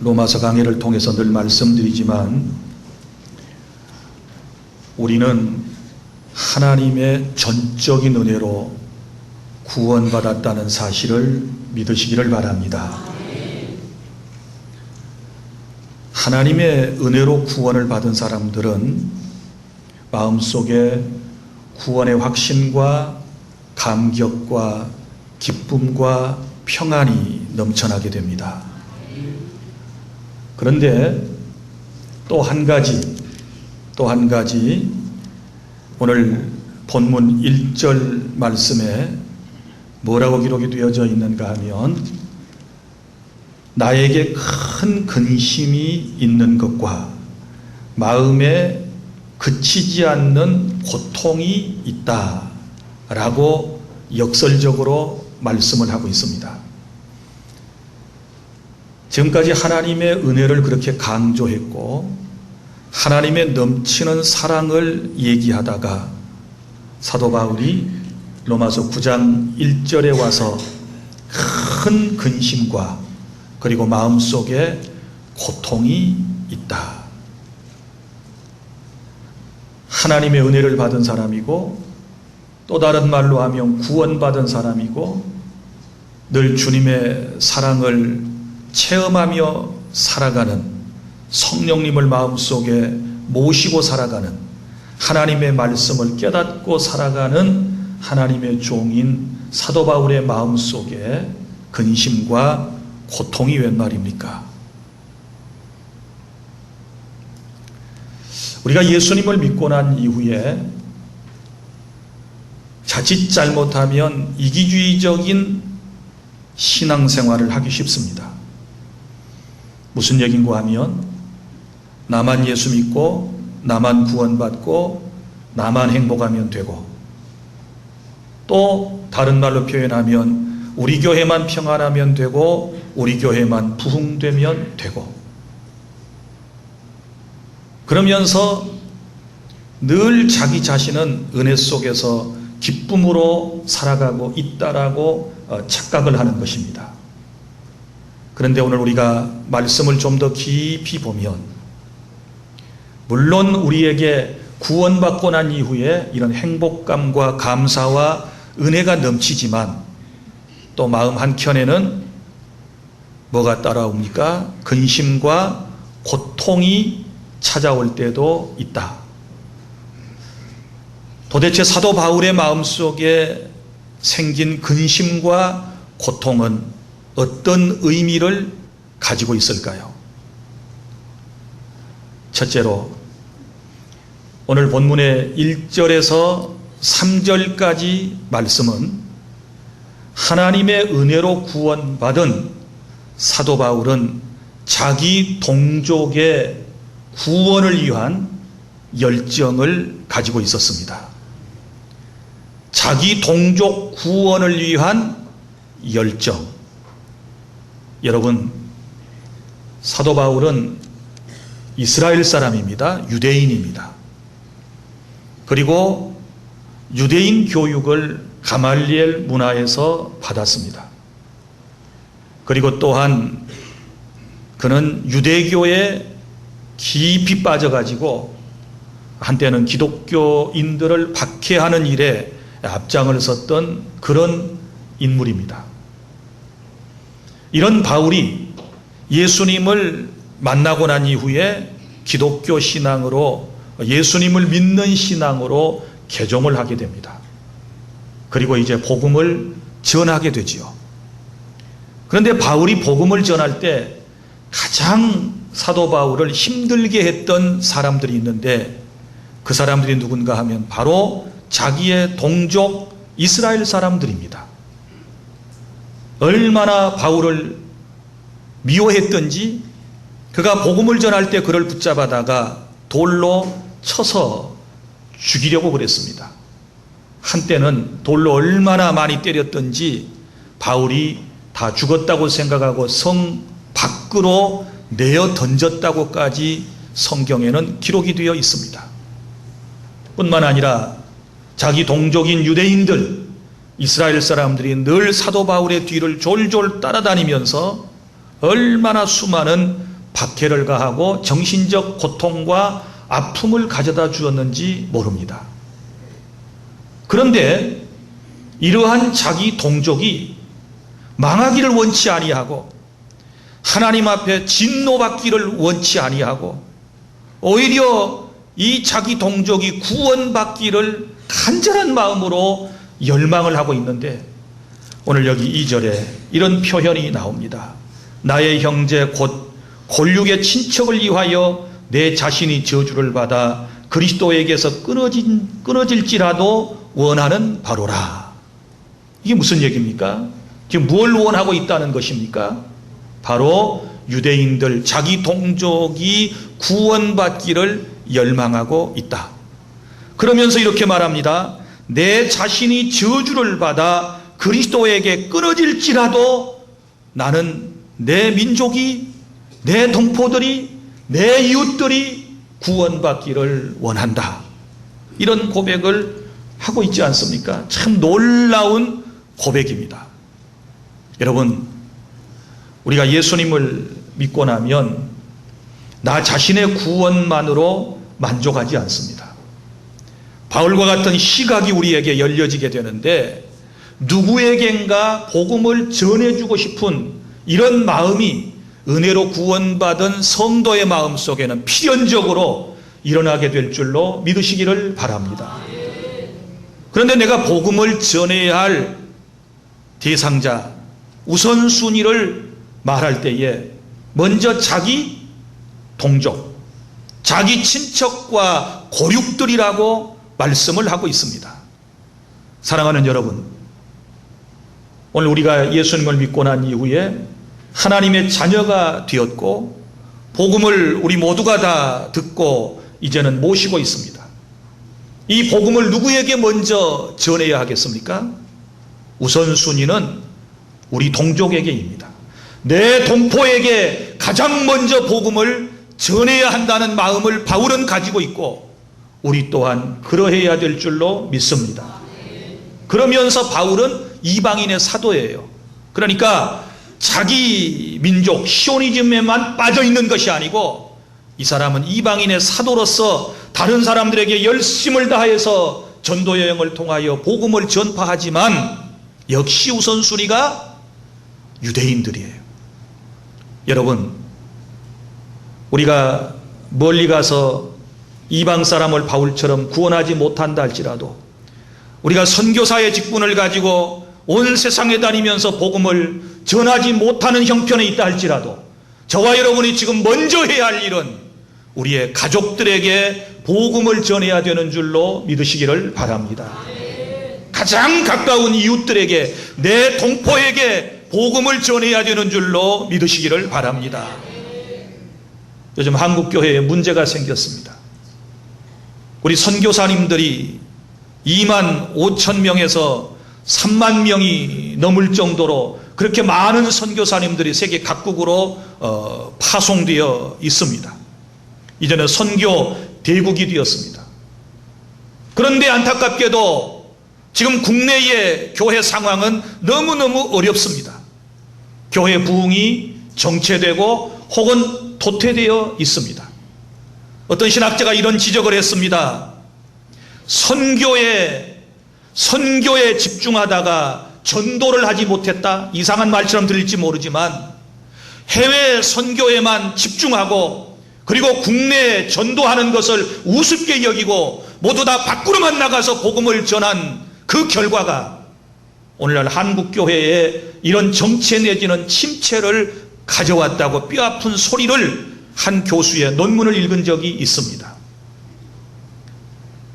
로마서 강해를 통해서 늘 말씀드리지만 우리는 하나님의 전적인 은혜로 구원받았다는 사실을 믿으시기를 바랍니다. 하나님의 은혜로 구원을 받은 사람들은 마음속에 구원의 확신과 감격과 기쁨과 평안이 넘쳐나게 됩니다. 그런데 또 한 가지 오늘 본문 1절 말씀에 뭐라고 기록이 되어져 있는가 하면 나에게 큰 근심이 있는 것과 마음에 그치지 않는 고통이 있다라고 역설적으로 말씀을 하고 있습니다. 지금까지 하나님의 은혜를 그렇게 강조했고 하나님의 넘치는 사랑을 얘기하다가 사도 바울이 로마서 9장 1절에 와서 큰 근심과 그리고 마음속에 고통이 있다. 하나님의 은혜를 받은 사람이고 또 다른 말로 하면 구원받은 사람이고 늘 주님의 사랑을 체험하며 살아가는 성령님을 마음속에 모시고 살아가는 하나님의 말씀을 깨닫고 살아가는 하나님의 종인 사도 바울의 마음속에 근심과 고통이 웬 말입니까? 우리가 예수님을 믿고 난 이후에 자칫 잘못하면 이기주의적인 신앙생활을 하기 쉽습니다. 무슨 얘기인고 하면 나만 예수 믿고 나만 구원받고 나만 행복하면 되고 또 다른 말로 표현하면 우리 교회만 평안하면 되고 우리 교회만 부흥되면 되고 그러면서 늘 자기 자신은 은혜 속에서 기쁨으로 살아가고 있다라고 착각을 하는 것입니다. 그런데 오늘 우리가 말씀을 좀 더 깊이 보면 물론 우리에게 구원받고 난 이후에 이런 행복감과 감사와 은혜가 넘치지만 또 마음 한켠에는 뭐가 따라옵니까? 근심과 고통이 찾아올 때도 있다. 도대체 사도 바울의 마음속에 생긴 근심과 고통은 어떤 의미를 가지고 있을까요? 첫째로 오늘 본문의 1절에서 3절까지 말씀은 하나님의 은혜로 구원받은 사도 바울은 자기 동족의 구원을 위한 열정을 가지고 있었습니다. 자기 동족 구원을 위한 열정. 여러분, 사도 바울은 이스라엘 사람입니다. 유대인입니다. 그리고 유대인 교육을 가말리엘 문화에서 받았습니다. 그리고 또한 그는 유대교에 깊이 빠져가지고 한때는 기독교인들을 박해하는 일에 앞장을 섰던 그런 인물입니다. 이런 바울이 예수님을 만나고 난 이후에 기독교 신앙으로 예수님을 믿는 신앙으로 개종을 하게 됩니다. 그리고 이제 복음을 전하게 되지요. 그런데 바울이 복음을 전할 때 가장 사도 바울을 힘들게 했던 사람들이 있는데 그 사람들이 누군가 하면 바로 자기의 동족 이스라엘 사람들입니다. 얼마나 바울을 미워했던지 그가 복음을 전할 때 그를 붙잡아다가 돌로 쳐서 죽이려고 그랬습니다. 한때는 돌로 얼마나 많이 때렸던지 바울이 다 죽었다고 생각하고 성 밖으로 내어 던졌다고까지 성경에는 기록이 되어 있습니다. 뿐만 아니라 자기 동족인 유대인들, 이스라엘 사람들이 늘 사도 바울의 뒤를 졸졸 따라다니면서 얼마나 수많은 박해를 가하고 정신적 고통과 아픔을 가져다 주었는지 모릅니다. 그런데 이러한 자기 동족이 망하기를 원치 아니하고 하나님 앞에 진노받기를 원치 아니하고 오히려 이 자기 동족이 구원받기를 간절한 마음으로 열망을 하고 있는데 오늘 여기 2절에 이런 표현이 나옵니다. 나의 형제 곧 골육의 친척을 위하여 내 자신이 저주를 받아 그리스도에게서 끊어질지라도 원하는 바로라. 이게 무슨 얘기입니까? 지금 뭘 원하고 있다는 것입니까? 바로 유대인들 자기 동족이 구원받기를 열망하고 있다. 그러면서 이렇게 말합니다. 내 자신이 저주를 받아 그리스도에게 끊어질지라도 나는 내 민족이, 내 동포들이, 내 이웃들이 구원받기를 원한다. 이런 고백을 하고 있지 않습니까? 참 놀라운 고백입니다. 여러분, 우리가 예수님을 믿고 나면 나 자신의 구원만으로 만족하지 않습니다. 바울과 같은 시각이 우리에게 열려지게 되는데 누구에겐가 복음을 전해주고 싶은 이런 마음이 은혜로 구원받은 성도의 마음 속에는 필연적으로 일어나게 될 줄로 믿으시기를 바랍니다. 그런데 내가 복음을 전해야 할 대상자, 우선순위를 말할 때에 먼저 자기 동족, 자기 친척과 고륙들이라고 말씀을 하고 있습니다. 사랑하는 여러분, 오늘 우리가 예수님을 믿고 난 이후에 하나님의 자녀가 되었고 복음을 우리 모두가 다 듣고 이제는 모시고 있습니다. 이 복음을 누구에게 먼저 전해야 하겠습니까? 우선순위는 우리 동족에게입니다. 내 동포에게 가장 먼저 복음을 전해야 한다는 마음을 바울은 가지고 있고 우리 또한 그러해야 될 줄로 믿습니다. 그러면서 바울은 이방인의 사도예요. 그러니까 자기 민족 시오니즘에만 빠져 있는 것이 아니고 이 사람은 이방인의 사도로서 다른 사람들에게 열심을 다해서 전도 여행을 통하여 복음을 전파하지만 역시 우선순위가 유대인들이에요. 여러분, 우리가 멀리 가서 이방 사람을 바울처럼 구원하지 못한다 할지라도 우리가 선교사의 직분을 가지고 온 세상에 다니면서 복음을 전하지 못하는 형편에 있다 할지라도 저와 여러분이 지금 먼저 해야 할 일은 우리의 가족들에게 복음을 전해야 되는 줄로 믿으시기를 바랍니다. 가장 가까운 이웃들에게, 내 동포에게 복음을 전해야 되는 줄로 믿으시기를 바랍니다. 요즘 한국교회에 문제가 생겼습니다. 우리 선교사님들이 2만 5천 명에서 3만 명이 넘을 정도로 그렇게 많은 선교사님들이 세계 각국으로 파송되어 있습니다. 이제는 선교 대국이 되었습니다. 그런데 안타깝게도 지금 국내의 교회 상황은 너무너무 어렵습니다. 교회 부흥이 정체되고 혹은 도태되어 있습니다. 어떤 신학자가 이런 지적을 했습니다. 선교에 집중하다가 전도를 하지 못했다. 이상한 말처럼 들릴지 모르지만 해외 선교에만 집중하고 그리고 국내에 전도하는 것을 우습게 여기고 모두 다 밖으로만 나가서 복음을 전한 그 결과가 오늘날 한국교회에 이런 정체 내지는 침체를 가져왔다고 뼈아픈 소리를 한 교수의 논문을 읽은 적이 있습니다.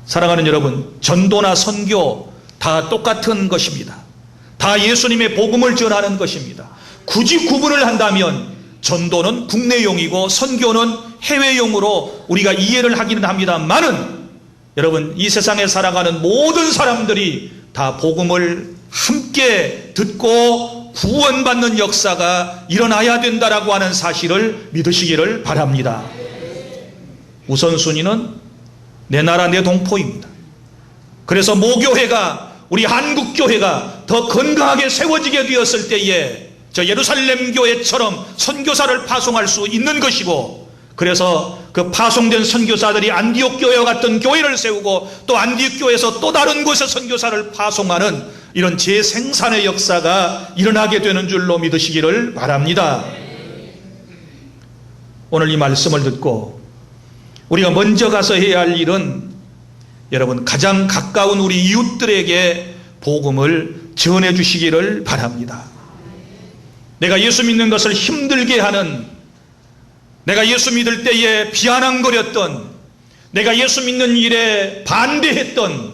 사랑하는 여러분, 전도나 선교 다 똑같은 것입니다. 다 예수님의 복음을 전하는 것입니다. 굳이 구분을 한다면 전도는 국내용이고 선교는 해외용으로 우리가 이해를 하기는 합니다만은 여러분, 이 세상에 살아가는 모든 사람들이 다 복음을 함께 듣고 구원받는 역사가 일어나야 된다라고 하는 사실을 믿으시기를 바랍니다. 우선순위는 내 나라 내 동포입니다. 그래서 모교회가, 우리 한국교회가 더 건강하게 세워지게 되었을 때에 저 예루살렘 교회처럼 선교사를 파송할 수 있는 것이고, 그래서 그 파송된 선교사들이 안디옥 교회와 같은 교회를 세우고 또 안디옥 교회에서 또 다른 곳에 선교사를 파송하는 이런 재생산의 역사가 일어나게 되는 줄로 믿으시기를 바랍니다. 오늘 이 말씀을 듣고 우리가 먼저 가서 해야 할 일은 여러분 가장 가까운 우리 이웃들에게 복음을 전해 주시기를 바랍니다. 내가 예수 믿는 것을 힘들게 하는, 내가 예수 믿을 때에 비아냥거렸던, 내가 예수 믿는 일에 반대했던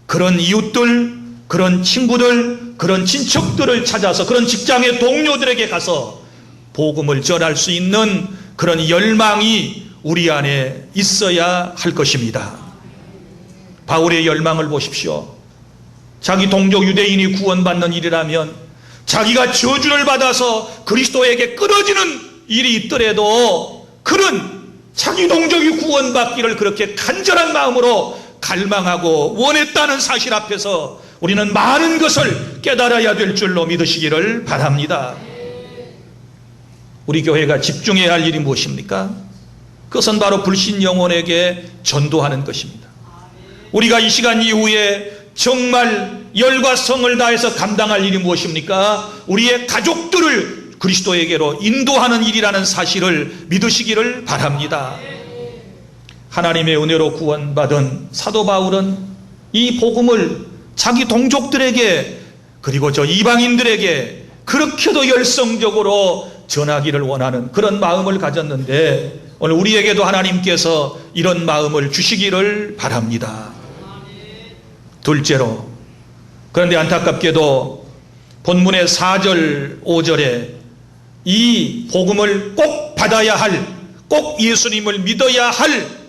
그런 이웃들, 그런 친구들, 그런 친척들을 찾아서 그런 직장의 동료들에게 가서 복음을 전할 수 있는 그런 열망이 우리 안에 있어야 할 것입니다. 바울의 열망을 보십시오. 자기 동족 유대인이 구원받는 일이라면, 자기가 저주를 받아서 그리스도에게 끊어지는 일이 있더라도 그런 자기 동족이 구원받기를 그렇게 간절한 마음으로 갈망하고 원했다는 사실 앞에서 우리는 많은 것을 깨달아야 될 줄로 믿으시기를 바랍니다. 우리 교회가 집중해야 할 일이 무엇입니까? 그것은 바로 불신 영혼에게 전도하는 것입니다. 우리가 이 시간 이후에 정말 열과 성을 다해서 감당할 일이 무엇입니까? 우리의 가족들을 그리스도에게로 인도하는 일이라는 사실을 믿으시기를 바랍니다. 하나님의 은혜로 구원받은 사도 바울은 이 복음을 자기 동족들에게, 그리고 저 이방인들에게 그렇게도 열성적으로 전하기를 원하는 그런 마음을 가졌는데, 오늘 우리에게도 하나님께서 이런 마음을 주시기를 바랍니다. 둘째로, 그런데 안타깝게도 본문의 4절 5절에 이 복음을 꼭 받아야 할, 꼭 예수님을 믿어야 할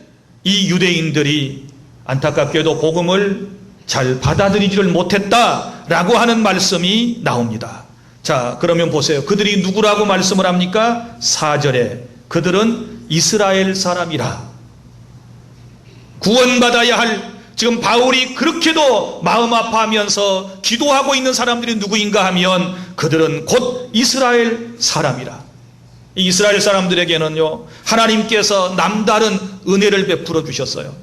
이 유대인들이 안타깝게도 복음을 잘 받아들이지를 못했다라고 하는 말씀이 나옵니다. 자, 그러면 보세요. 그들이 누구라고 말씀을 합니까? 4절에 그들은 이스라엘 사람이라. 구원받아야 할, 지금 바울이 그렇게도 마음 아파하면서 기도하고 있는 사람들이 누구인가 하면 그들은 곧 이스라엘 사람이라. 이 이스라엘 사람들에게는요, 하나님께서 남다른 은혜를 베풀어 주셨어요.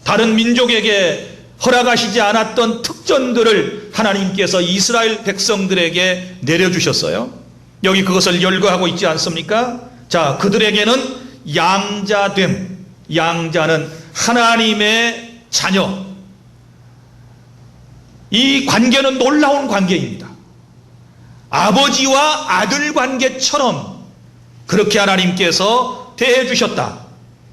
다른 민족에게 허락하시지 않았던 특전들을 하나님께서 이스라엘 백성들에게 내려주셨어요. 여기 그것을 열거하고 있지 않습니까? 자, 그들에게는 양자됨, 양자는 하나님의 자녀. 이 관계는 놀라운 관계입니다. 아버지와 아들 관계처럼 그렇게 하나님께서 대해 주셨다.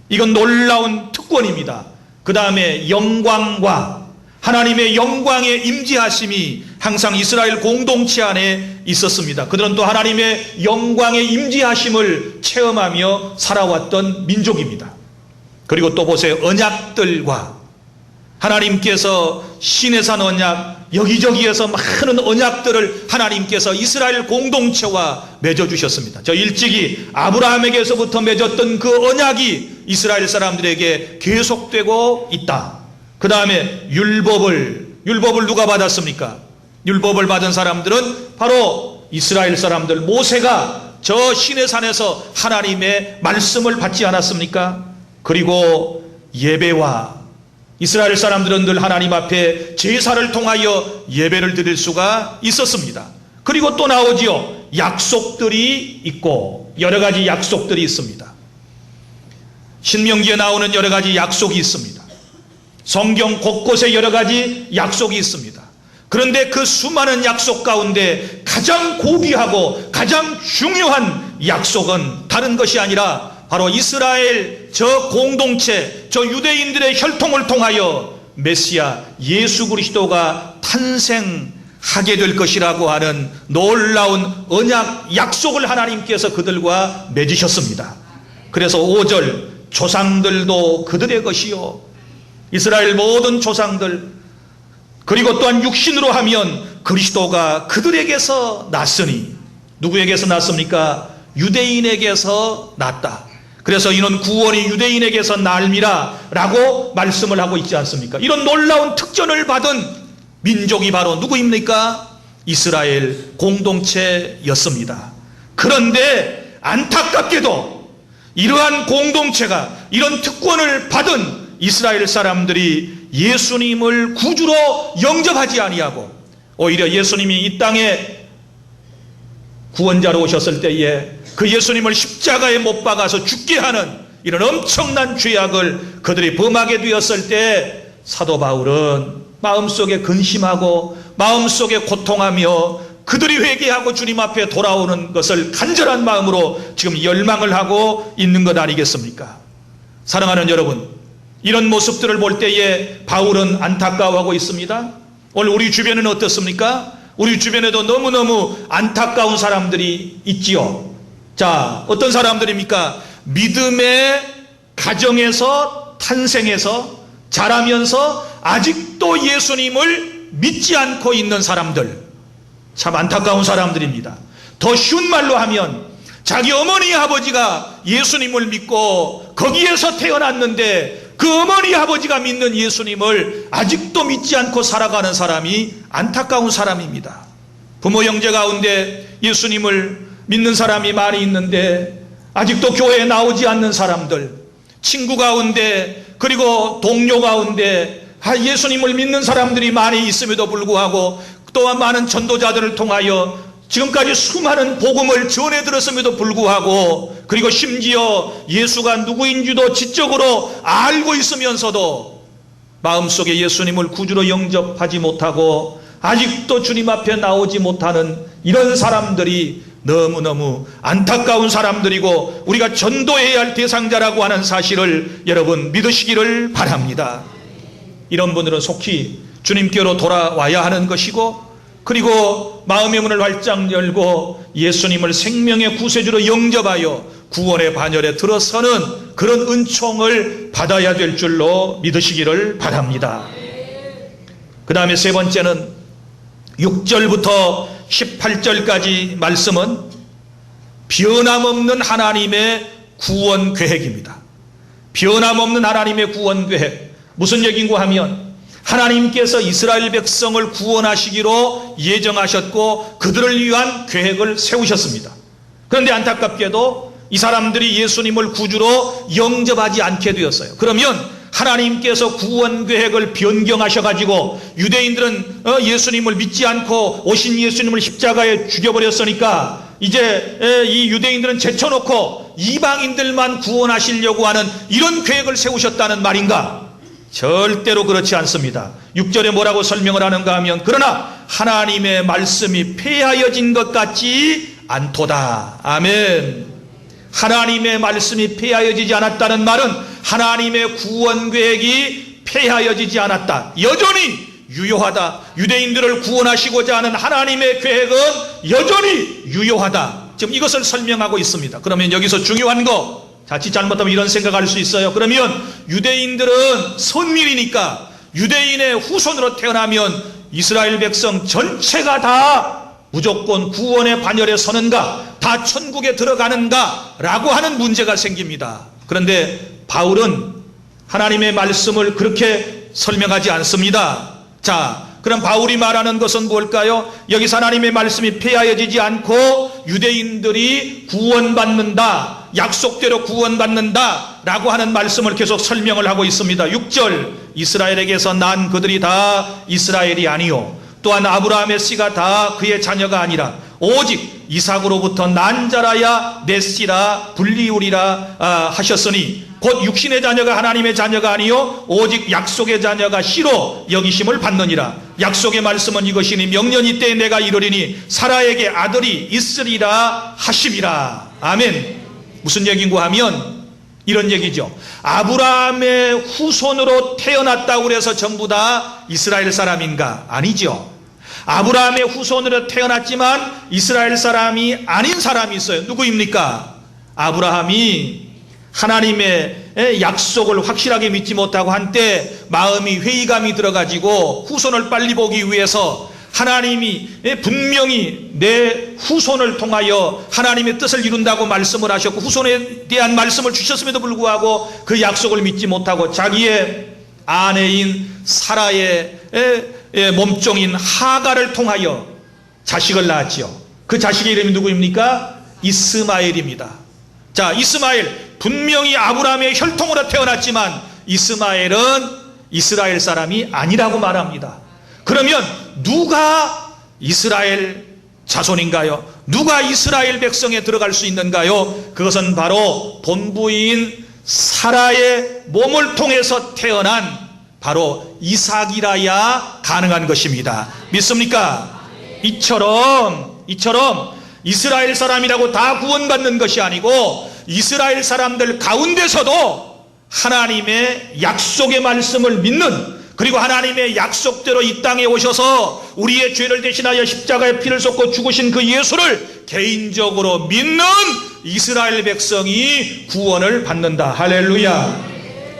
이건 놀라운 특권입니다. 그 다음에 영광과 하나님의 영광의 임재하심이 항상 이스라엘 공동체 안에 있었습니다. 그들은 또 하나님의 영광의 임재하심을 체험하며 살아왔던 민족입니다. 그리고 또 보세요. 언약들과 하나님께서 시내산 언약, 여기저기에서 많은 언약들을 하나님께서 이스라엘 공동체와 맺어주셨습니다. 저 일찍이 아브라함에게서부터 맺었던 그 언약이 이스라엘 사람들에게 계속되고 있다. 그 다음에 율법을 누가 받았습니까? 율법을 받은 사람들은 바로 이스라엘 사람들. 모세가 저 시내산에서 하나님의 말씀을 받지 않았습니까? 그리고 예배와 이스라엘 사람들은 늘 하나님 앞에 제사를 통하여 예배를 드릴 수가 있었습니다. 그리고 또 나오지요. 약속들이 있고 여러 가지 약속들이 있습니다. 신명기에 나오는 여러 가지 약속이 있습니다. 성경 곳곳에 여러 가지 약속이 있습니다. 그런데 그 수많은 약속 가운데 가장 고귀하고 가장 중요한 약속은 다른 것이 아니라 바로 이스라엘 저 공동체, 저 유대인들의 혈통을 통하여 메시아 예수 그리스도가 탄생하게 될 것이라고 하는 놀라운 언약 약속을 하나님께서 그들과 맺으셨습니다. 그래서 5절 조상들도 그들의 것이요, 이스라엘 모든 조상들, 그리고 또한 육신으로 하면 그리스도가 그들에게서 났으니, 누구에게서 났습니까? 유대인에게서 났다. 그래서 이는 구원이 유대인에게서 날미라 라고 말씀을 하고 있지 않습니까? 이런 놀라운 특전을 받은 민족이 바로 누구입니까? 이스라엘 공동체였습니다. 그런데 안타깝게도 이러한 공동체가 이런 특권을 받은 이스라엘 사람들이 예수님을 구주로 영접하지 아니하고 오히려 예수님이 이 땅에 구원자로 오셨을 때에 그 예수님을 십자가에 못 박아서 죽게 하는 이런 엄청난 죄악을 그들이 범하게 되었을 때 사도 바울은 마음속에 근심하고 마음속에 고통하며 그들이 회개하고 주님 앞에 돌아오는 것을 간절한 마음으로 지금 열망을 하고 있는 것 아니겠습니까? 사랑하는 여러분, 이런 모습들을 볼 때에 바울은 안타까워하고 있습니다. 오늘 우리 주변은 어떻습니까? 우리 주변에도 너무너무 안타까운 사람들이 있지요. 자, 어떤 사람들입니까? 믿음의 가정에서 탄생해서 자라면서 아직도 예수님을 믿지 않고 있는 사람들, 참 안타까운 사람들입니다. 더 쉬운 말로 하면 자기 어머니 아버지가 예수님을 믿고 거기에서 태어났는데 그 어머니 아버지가 믿는 예수님을 아직도 믿지 않고 살아가는 사람이 안타까운 사람입니다. 부모 형제 가운데 예수님을 믿는 사람이 많이 있는데 아직도 교회에 나오지 않는 사람들, 친구 가운데 그리고 동료 가운데 예수님을 믿는 사람들이 많이 있음에도 불구하고 또한 많은 전도자들을 통하여 지금까지 수많은 복음을 전해 들었음에도 불구하고 그리고 심지어 예수가 누구인지도 지적으로 알고 있으면서도 마음속에 예수님을 구주로 영접하지 못하고 아직도 주님 앞에 나오지 못하는 이런 사람들이 너무너무 안타까운 사람들이고 우리가 전도해야 할 대상자라고 하는 사실을 여러분 믿으시기를 바랍니다. 이런 분들은 속히 주님께로 돌아와야 하는 것이고 그리고 마음의 문을 활짝 열고 예수님을 생명의 구세주로 영접하여 구원의 반열에 들어서는 그런 은총을 받아야 될 줄로 믿으시기를 바랍니다. 그 다음에 세 번째는 6절부터 18절까지 말씀은 변함없는 하나님의 구원 계획입니다. 변함없는 하나님의 구원 계획. 무슨 얘기인고 하면 하나님께서 이스라엘 백성을 구원하시기로 예정하셨고 그들을 위한 계획을 세우셨습니다. 그런데 안타깝게도 이 사람들이 예수님을 구주로 영접하지 않게 되었어요. 그러면 하나님께서 구원 계획을 변경하셔가지고 유대인들은 예수님을 믿지 않고 오신 예수님을 십자가에 죽여버렸으니까 이제 이 유대인들은 제쳐놓고 이방인들만 구원하시려고 하는 이런 계획을 세우셨다는 말인가? 절대로 그렇지 않습니다. 6절에 뭐라고 설명을 하는가 하면 그러나 하나님의 말씀이 폐하여진 것 같지 않도다. 아멘. 하나님의 말씀이 폐하여지지 않았다는 말은 하나님의 구원 계획이 폐하여지지 않았다. 여전히 유효하다. 유대인들을 구원하시고자 하는 하나님의 계획은 여전히 유효하다. 지금 이것을 설명하고 있습니다. 그러면 여기서 중요한 거 자칫 잘못하면 이런 생각할 수 있어요. 그러면 유대인들은 선민이니까 유대인의 후손으로 태어나면 이스라엘 백성 전체가 다 무조건 구원의 반열에 서는가, 다 천국에 들어가는가 라고 하는 문제가 생깁니다. 그런데 바울은 하나님의 말씀을 그렇게 설명하지 않습니다. 자, 그럼 바울이 말하는 것은 뭘까요? 여기서 하나님의 말씀이 폐하여지지 않고 유대인들이 구원받는다, 약속대로 구원받는다 라고 하는 말씀을 계속 설명을 하고 있습니다. 6절, 이스라엘에게서 난 그들이 다 이스라엘이 아니요 또한 아브라함의 씨가 다 그의 자녀가 아니라 오직 이삭으로부터 난 자라야 내 씨라 불리우리라 하셨으니 곧 육신의 자녀가 하나님의 자녀가 아니요 오직 약속의 자녀가 씨로 여기심을 받느니라. 약속의 말씀은 이것이니 명년이 때에 내가 이르리니 사라에게 아들이 있으리라 하심이라. 아멘. 무슨 얘기인고 하면 이런 얘기죠. 아브라함의 후손으로 태어났다고 해서 전부 다 이스라엘 사람인가? 아니죠. 아브라함의 후손으로 태어났지만 이스라엘 사람이 아닌 사람이 있어요. 누구입니까? 아브라함이 하나님의 약속을 확실하게 믿지 못하고 한때 마음이 회의감이 들어가지고 후손을 빨리 보기 위해서 하나님이 분명히 내 후손을 통하여 하나님의 뜻을 이룬다고 말씀을 하셨고 후손에 대한 말씀을 주셨음에도 불구하고 그 약속을 믿지 못하고 자기의 아내인 사라의 몸종인 하가를 통하여 자식을 낳았지요. 그 자식의 이름이 누구입니까? 이스마엘입니다. 자, 이스마엘 분명히 아브라함의 혈통으로 태어났지만 이스마엘은 이스라엘 사람이 아니라고 말합니다. 그러면 누가 이스라엘 자손인가요? 누가 이스라엘 백성에 들어갈 수 있는가요? 그것은 바로 본부인 사라의 몸을 통해서 태어난 바로 이삭이라야 가능한 것입니다. 믿습니까? 이처럼 이스라엘 사람이라고 다 구원받는 것이 아니고 이스라엘 사람들 가운데서도 하나님의 약속의 말씀을 믿는, 그리고 하나님의 약속대로 이 땅에 오셔서 우리의 죄를 대신하여 십자가에 피를 쏟고 죽으신 그 예수를 개인적으로 믿는 이스라엘 백성이 구원을 받는다. 할렐루야.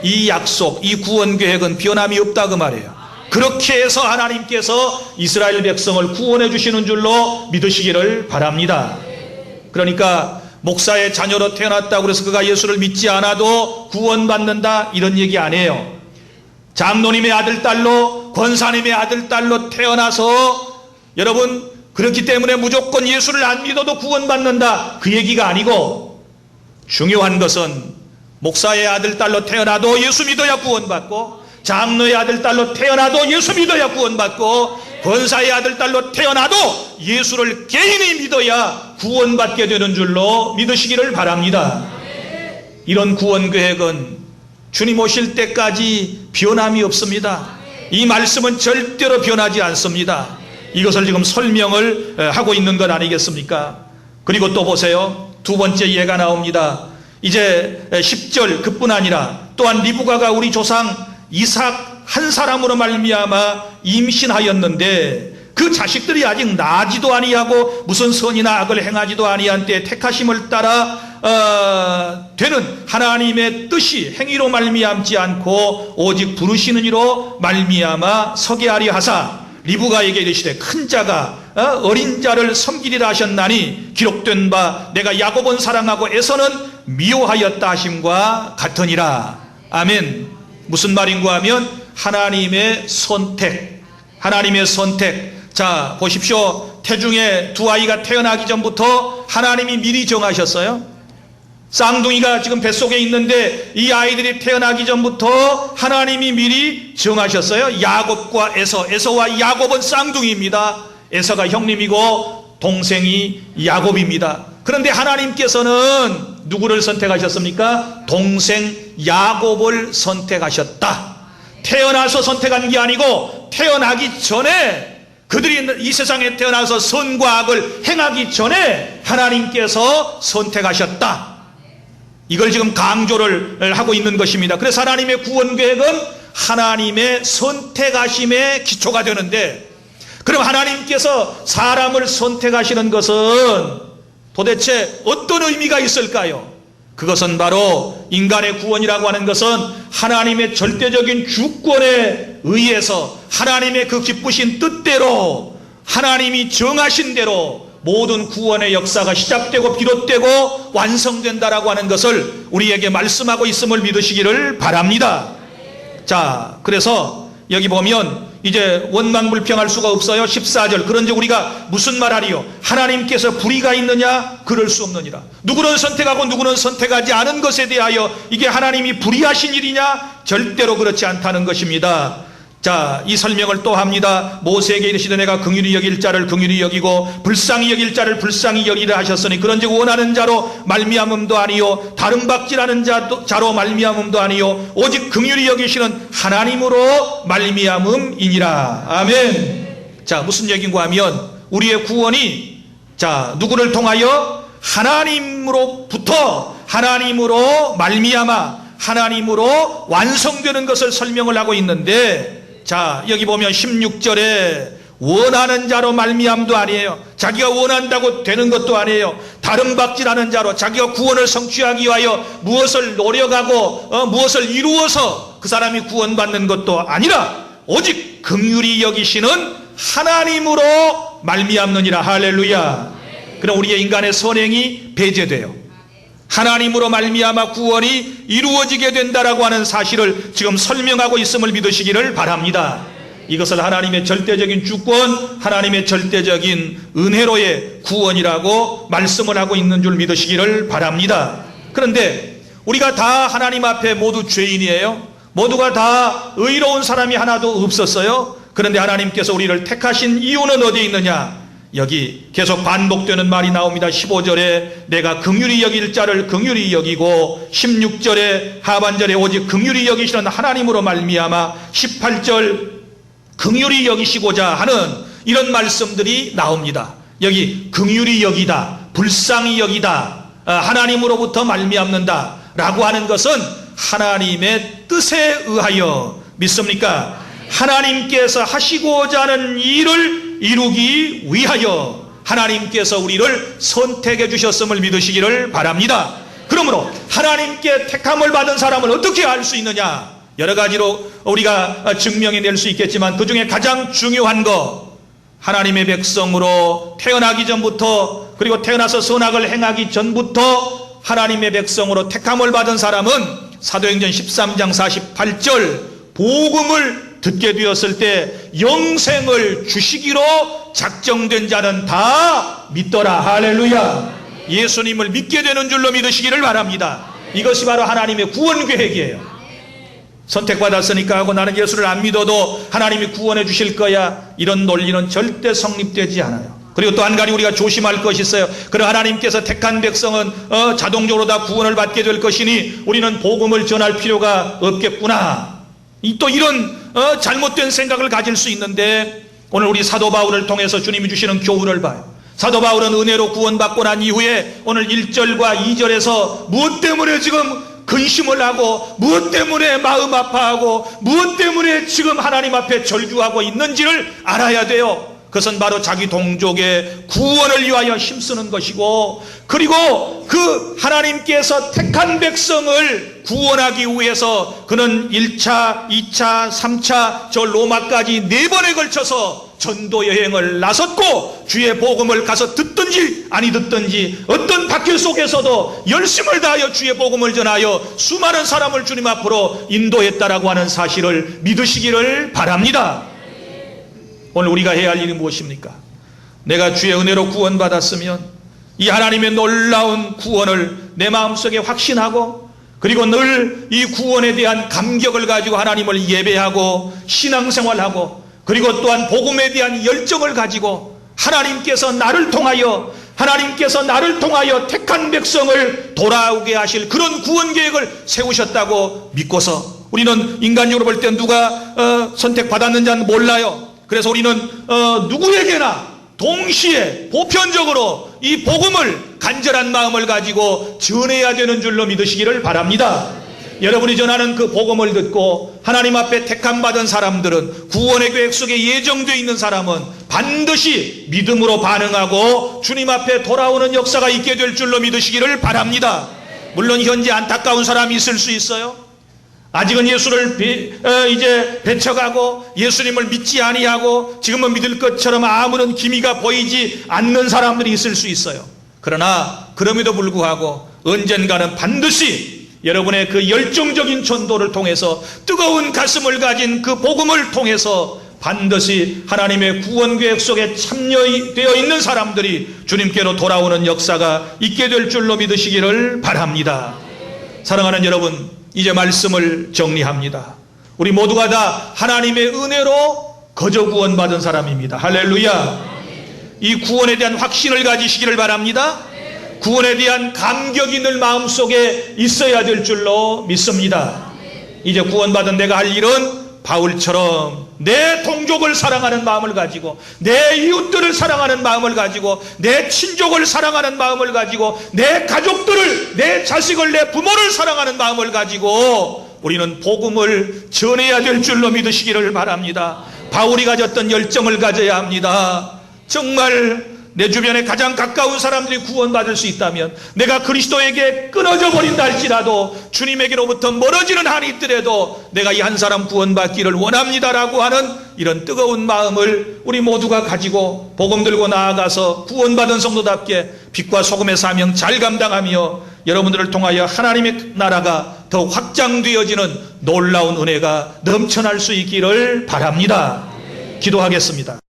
이 약속, 이 구원 계획은 변함이 없다 그 말이에요. 그렇게 해서 하나님께서 이스라엘 백성을 구원해 주시는 줄로 믿으시기를 바랍니다. 그러니까 목사의 자녀로 태어났다고 해서 그가 예수를 믿지 않아도 구원받는다 이런 얘기 안 해요. 장로님의 아들 딸로, 권사님의 아들 딸로 태어나서 여러분 그렇기 때문에 무조건 예수를 안 믿어도 구원받는다 그 얘기가 아니고, 중요한 것은 목사의 아들 딸로 태어나도 예수 믿어야 구원받고, 장로의 아들 딸로 태어나도 예수 믿어야 구원받고, 권사의 아들 딸로 태어나도 예수를 개인이 믿어야 구원받게 되는 줄로 믿으시기를 바랍니다. 이런 구원 계획은 주님 오실 때까지 변함이 없습니다. 이 말씀은 절대로 변하지 않습니다. 이것을 지금 설명을 하고 있는 것 아니겠습니까? 그리고 또 보세요. 두 번째 예가 나옵니다. 이제 10절 그뿐 아니라 또한 리브가가 우리 조상 이삭 한 사람으로 말미암아 임신하였는데 그 자식들이 아직 나지도 아니하고 무슨 선이나 악을 행하지도 아니한 때 택하심을 따라 되는 하나님의 뜻이 행위로 말미암지 않고 오직 부르시는 이로 말미암아 서게 하려 하사 리브가에게 이르시되 큰 자가 어린 자를 섬기리라 하셨나니 기록된 바 내가 야곱은 사랑하고 에서는 미워하였다 하심과 같으니라. 아멘. 무슨 말인가 하면 하나님의 선택, 하나님의 선택. 자 보십시오. 태중에 두 아이가 태어나기 전부터 하나님이 미리 정하셨어요. 쌍둥이가 지금 뱃속에 있는데 이 아이들이 태어나기 전부터 하나님이 미리 정하셨어요. 야곱과 에서와 야곱은 쌍둥이입니다. 에서가 형님이고 동생이 야곱입니다. 그런데 하나님께서는 누구를 선택하셨습니까? 동생 야곱을 선택하셨다. 태어나서 선택한 게 아니고 태어나기 전에, 그들이 이 세상에 태어나서 선과 악을 행하기 전에 하나님께서 선택하셨다. 이걸 지금 강조를 하고 있는 것입니다. 그래서 하나님의 구원 계획은 하나님의 선택하심의 기초가 되는데, 그럼 하나님께서 사람을 선택하시는 것은 도대체 어떤 의미가 있을까요? 그것은 바로 인간의 구원이라고 하는 것은 하나님의 절대적인 주권에 의해서 하나님의 그 기쁘신 뜻대로 하나님이 정하신 대로 모든 구원의 역사가 시작되고 비롯되고 완성된다라고 하는 것을 우리에게 말씀하고 있음을 믿으시기를 바랍니다. 자, 그래서 여기 보면 이제 원망불평할 수가 없어요. 14절 그런즉 우리가 무슨 말하리요? 하나님께서 불의가 있느냐? 그럴 수 없느니라. 누구는 선택하고 누구는 선택하지 않은 것에 대하여 이게 하나님이 불의하신 일이냐? 절대로 그렇지 않다는 것입니다. 자, 이 설명을 또 합니다. 모세에게 이르시되 내가 긍휼히 여길 자를 긍휼히 여기고 불쌍히 여길 자를 불쌍히 여기라 하셨으니 그런즉 원하는 자로 말미암음도 아니요 다른 박질하는 자로 말미암음도 아니요 오직 긍휼히 여기시는 하나님으로 말미암음이니라. 아멘. 자, 무슨 얘기인가 하면 우리의 구원이 자 누구를 통하여? 하나님으로부터 하나님으로 말미암아 하나님으로 완성되는 것을 설명을 하고 있는데, 자 여기 보면 16절에 원하는 자로 말미암도 아니에요. 자기가 원한다고 되는 것도 아니에요. 다른 박질하는 자로 자기가 구원을 성취하기 위하여 무엇을 노력하고 무엇을 이루어서 그 사람이 구원받는 것도 아니라 오직 긍휼히 여기시는 하나님으로 말미암느니라. 할렐루야. 그럼 우리의 인간의 선행이 배제돼요. 하나님으로 말미암아 구원이 이루어지게 된다라고 하는 사실을 지금 설명하고 있음을 믿으시기를 바랍니다. 이것을 하나님의 절대적인 주권, 하나님의 절대적인 은혜로의 구원이라고 말씀을 하고 있는 줄 믿으시기를 바랍니다. 그런데 우리가 다 하나님 앞에 모두 죄인이에요. 모두가 다 의로운 사람이 하나도 없었어요. 그런데 하나님께서 우리를 택하신 이유는 어디에 있느냐? 여기 계속 반복되는 말이 나옵니다. 15절에 내가 긍휼히 여길 자를 긍휼히 여기고, 16절에 하반절에 오직 긍휼히 여기시는 하나님으로 말미암아, 18절 긍휼히 여기시고자 하는 이런 말씀들이 나옵니다. 여기 긍휼히 여기다, 불쌍히 여기다, 하나님으로부터 말미암는다 라고 하는 것은 하나님의 뜻에 의하여, 믿습니까? 하나님께서 하시고자 하는 일을 이루기 위하여 하나님께서 우리를 선택해 주셨음을 믿으시기를 바랍니다. 그러므로 하나님께 택함을 받은 사람은 어떻게 알 수 있느냐? 여러 가지로 우리가 증명해낼 수 있겠지만 그 중에 가장 중요한 거, 하나님의 백성으로 태어나기 전부터, 그리고 태어나서 선악을 행하기 전부터 하나님의 백성으로 택함을 받은 사람은 사도행전 13장 48절 복음을 듣게 되었을 때 영생을 주시기로 작정된 자는 다 믿더라. 할렐루야. 예수님을 믿게 되는 줄로 믿으시기를 바랍니다. 이것이 바로 하나님의 구원 계획이에요. 선택받았으니까 하고 나는 예수를 안 믿어도 하나님이 구원해 주실 거야, 이런 논리는 절대 성립되지 않아요. 그리고 또 한 가지 우리가 조심할 것이 있어요. 그럼 하나님께서 택한 백성은 자동적으로 다 구원을 받게 될 것이니 우리는 복음을 전할 필요가 없겠구나, 또 이런 잘못된 생각을 가질 수 있는데, 오늘 우리 사도 바울을 통해서 주님이 주시는 교훈을 봐요. 사도 바울은 은혜로 구원받고 난 이후에 오늘 1절과 2절에서 무엇 때문에 지금 근심을 하고, 무엇 때문에 마음 아파하고, 무엇 때문에 지금 하나님 앞에 절규하고 있는지를 알아야 돼요. 그것은 바로 자기 동족의 구원을 위하여 힘쓰는 것이고, 그리고 그 하나님께서 택한 백성을 구원하기 위해서 그는 1차, 2차, 3차 저 로마까지 4번에 걸쳐서 전도 여행을 나섰고, 주의 복음을 가서 듣든지 아니 듣든지 어떤 박해 속에서도 열심을 다하여 주의 복음을 전하여 수많은 사람을 주님 앞으로 인도했다라고 하는 사실을 믿으시기를 바랍니다. 오늘 우리가 해야 할 일이 무엇입니까? 내가 주의 은혜로 구원받았으면 이 하나님의 놀라운 구원을 내 마음속에 확신하고, 그리고 늘 이 구원에 대한 감격을 가지고 하나님을 예배하고 신앙생활하고, 그리고 또한 복음에 대한 열정을 가지고 하나님께서 나를 통하여 택한 백성을 돌아오게 하실 그런 구원 계획을 세우셨다고 믿고서, 우리는 인간적으로 볼 때 누가 선택받았는지는 몰라요. 그래서 우리는 누구에게나 동시에 보편적으로 이 복음을 간절한 마음을 가지고 전해야 되는 줄로 믿으시기를 바랍니다. 여러분이 전하는 그 복음을 듣고 하나님 앞에 택함 받은 사람들은, 구원의 계획 속에 예정되어 있는 사람은 반드시 믿음으로 반응하고 주님 앞에 돌아오는 역사가 있게 될 줄로 믿으시기를 바랍니다. 물론 현재 안타까운 사람이 있을 수 있어요. 아직은 예수를 이제 배쳐가고 예수님을 믿지 아니하고 지금은 믿을 것처럼 아무런 기미가 보이지 않는 사람들이 있을 수 있어요. 그러나 그럼에도 불구하고 언젠가는 반드시 여러분의 그 열정적인 전도를 통해서, 뜨거운 가슴을 가진 그 복음을 통해서 반드시 하나님의 구원 계획 속에 참여되어 있는 사람들이 주님께로 돌아오는 역사가 있게 될 줄로 믿으시기를 바랍니다. 사랑하는 여러분, 이제 말씀을 정리합니다. 우리 모두가 다 하나님의 은혜로 거저 구원받은 사람입니다. 할렐루야. 이 구원에 대한 확신을 가지시기를 바랍니다. 구원에 대한 감격이 늘 마음속에 있어야 될 줄로 믿습니다. 이제 구원받은 내가 할 일은 바울처럼 내 동족을 사랑하는 마음을 가지고, 내 이웃들을 사랑하는 마음을 가지고, 내 친족을 사랑하는 마음을 가지고, 내 가족들을, 내 자식을, 내 부모를 사랑하는 마음을 가지고 우리는 복음을 전해야 될 줄로 믿으시기를 바랍니다. 바울이 가졌던 열정을 가져야 합니다. 정말 내 주변에 가장 가까운 사람들이 구원받을 수 있다면, 내가 그리스도에게 끊어져 버린다 할지라도, 주님에게로부터 멀어지는 한이 있더라도 내가 이 한 사람 구원받기를 원합니다라고 하는 이런 뜨거운 마음을 우리 모두가 가지고 복음 들고 나아가서 구원받은 성도답게 빛과 소금의 사명 잘 감당하며 여러분들을 통하여 하나님의 나라가 더 확장되어지는 놀라운 은혜가 넘쳐날 수 있기를 바랍니다. 기도하겠습니다.